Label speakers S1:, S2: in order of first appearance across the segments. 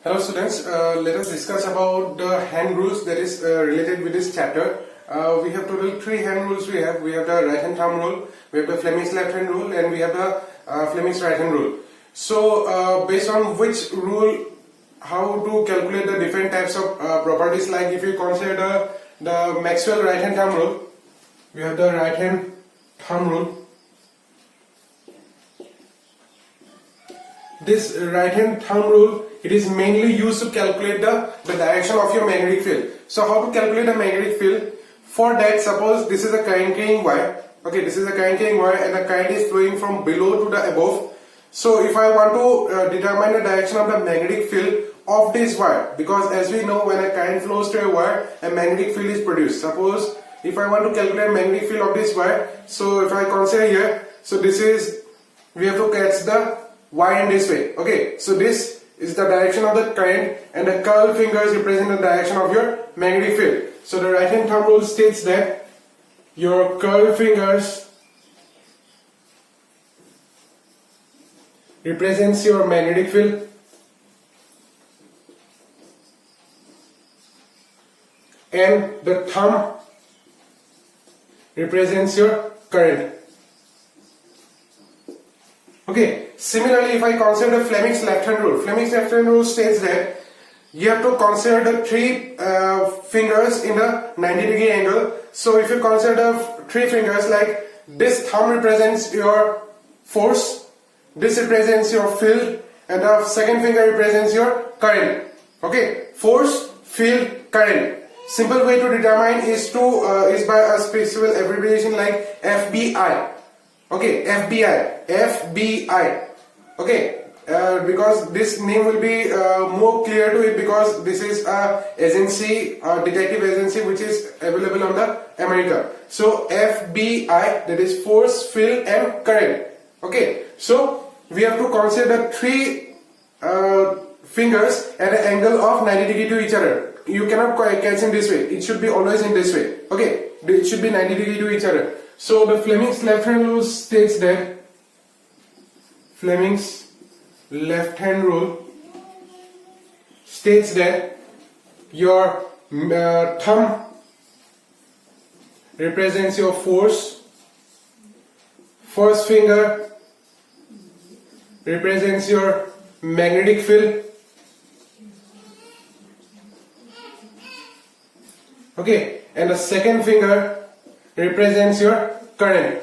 S1: Hello students, let us discuss about the hand rules that is related with this chapter. We have total 3 hand rules. We have the right hand thumb rule, we have the Fleming's left hand rule, and we have the Fleming's right hand rule. So based on which rule, how to calculate the different types of properties, like if you consider the Maxwell right hand thumb rule, we have the right hand thumb rule. This right hand thumb rule, it is mainly used to calculate the direction of your magnetic field. So how to calculate the magnetic field? For that, suppose this is a current carrying wire. Okay, this is a current carrying wire and the current is flowing from below to the above. So if I want to determine the direction of the magnetic field of this wire, because as we know, when a current flows to a wire, a magnetic field is produced. Suppose if I want to calculate magnetic field of this wire, so if I consider here, so this is, we have to catch the wire in this way. Okay, so this is the direction of the current and the curved fingers represent the direction of your magnetic field. So the right hand thumb rule states that your curved fingers represents your magnetic field and the thumb represents your current. Okay, similarly, if I consider Fleming's left hand rule, Fleming's left hand rule states that you have to consider the 3 fingers in a 90-degree angle. So if you consider 3 fingers, like this thumb represents your force, this represents your field, and the second finger represents your current. Okay, force, field, current. Simple way to determine is by a special abbreviation like FBI. Okay, FBI. Okay, because this name will be more clear to it, because this is a agency, a detective agency which is available on the America. So FBI, that is force, field and current. Okay, so we have to consider 3 fingers at an angle of 90 degree to each other. You cannot catch in this way, it should be always in this way. Okay, it should be 90 degree to each other. So the Fleming's left hand rule states that your thumb represents your force, first finger represents your magnetic field, okay, and the second finger represents your current.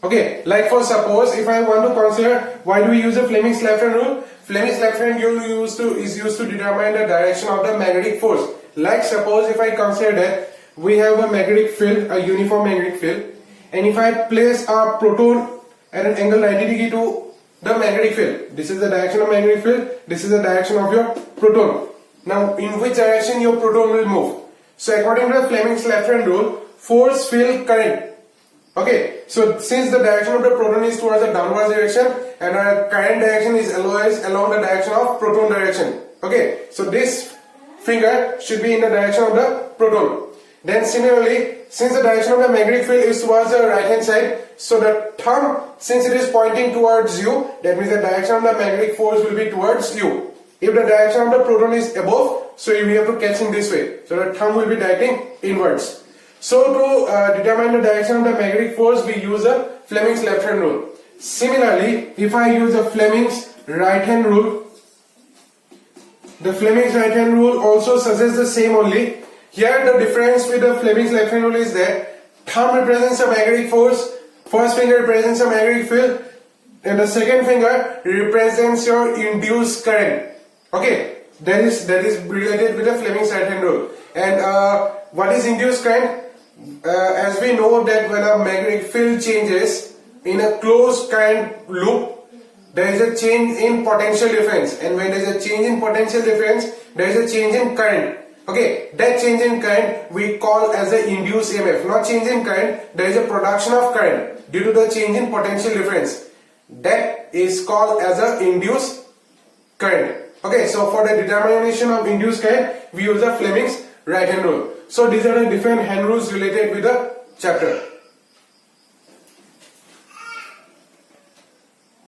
S1: Okay, like for suppose if I want to consider, why do we use the Fleming's left hand rule? Fleming's left hand rule is used to determine the direction of the magnetic force. Like suppose if I consider that we have a magnetic field, a uniform magnetic field, and if I place a proton at an angle 90 degree to the magnetic field, this is the direction of magnetic field, this is the direction of your proton. Now in which direction your proton will move? So according to the Fleming's left hand rule, force, field, current. Okay, so since the direction of the proton is towards the downward direction and our current direction is always along the direction of proton direction. Okay, so this finger should be in the direction of the proton. Then similarly, since the direction of the magnetic field is towards the right hand side, so the thumb, since it is pointing towards you, that means the direction of the magnetic force will be towards you. If the direction of the proton is above, so we have to catch in this way. So the thumb will be directing inwards. So to determine the direction of the magnetic force, we use a Fleming's left hand rule. Similarly, if I use a Fleming's right hand rule, the Fleming's right hand rule also suggests the same only. Here the difference with the Fleming's left hand rule is that thumb represents a magnetic force, first finger represents a magnetic field, and the second finger represents your induced current. Okay, that is related with the Fleming's right hand rule. And what is induced current? As we know that when a magnetic field changes in a closed current loop, there is a change in potential difference, and when there is a change in potential difference, there is a change in current. Okay, that change in current we call as the induced EMF. Not change in current, there is a production of current due to the change in potential difference. That is called as a induced current. Okay, so for the determination of induced current, we use the Fleming's right hand rule. So these are the different hand rules related with the chapter.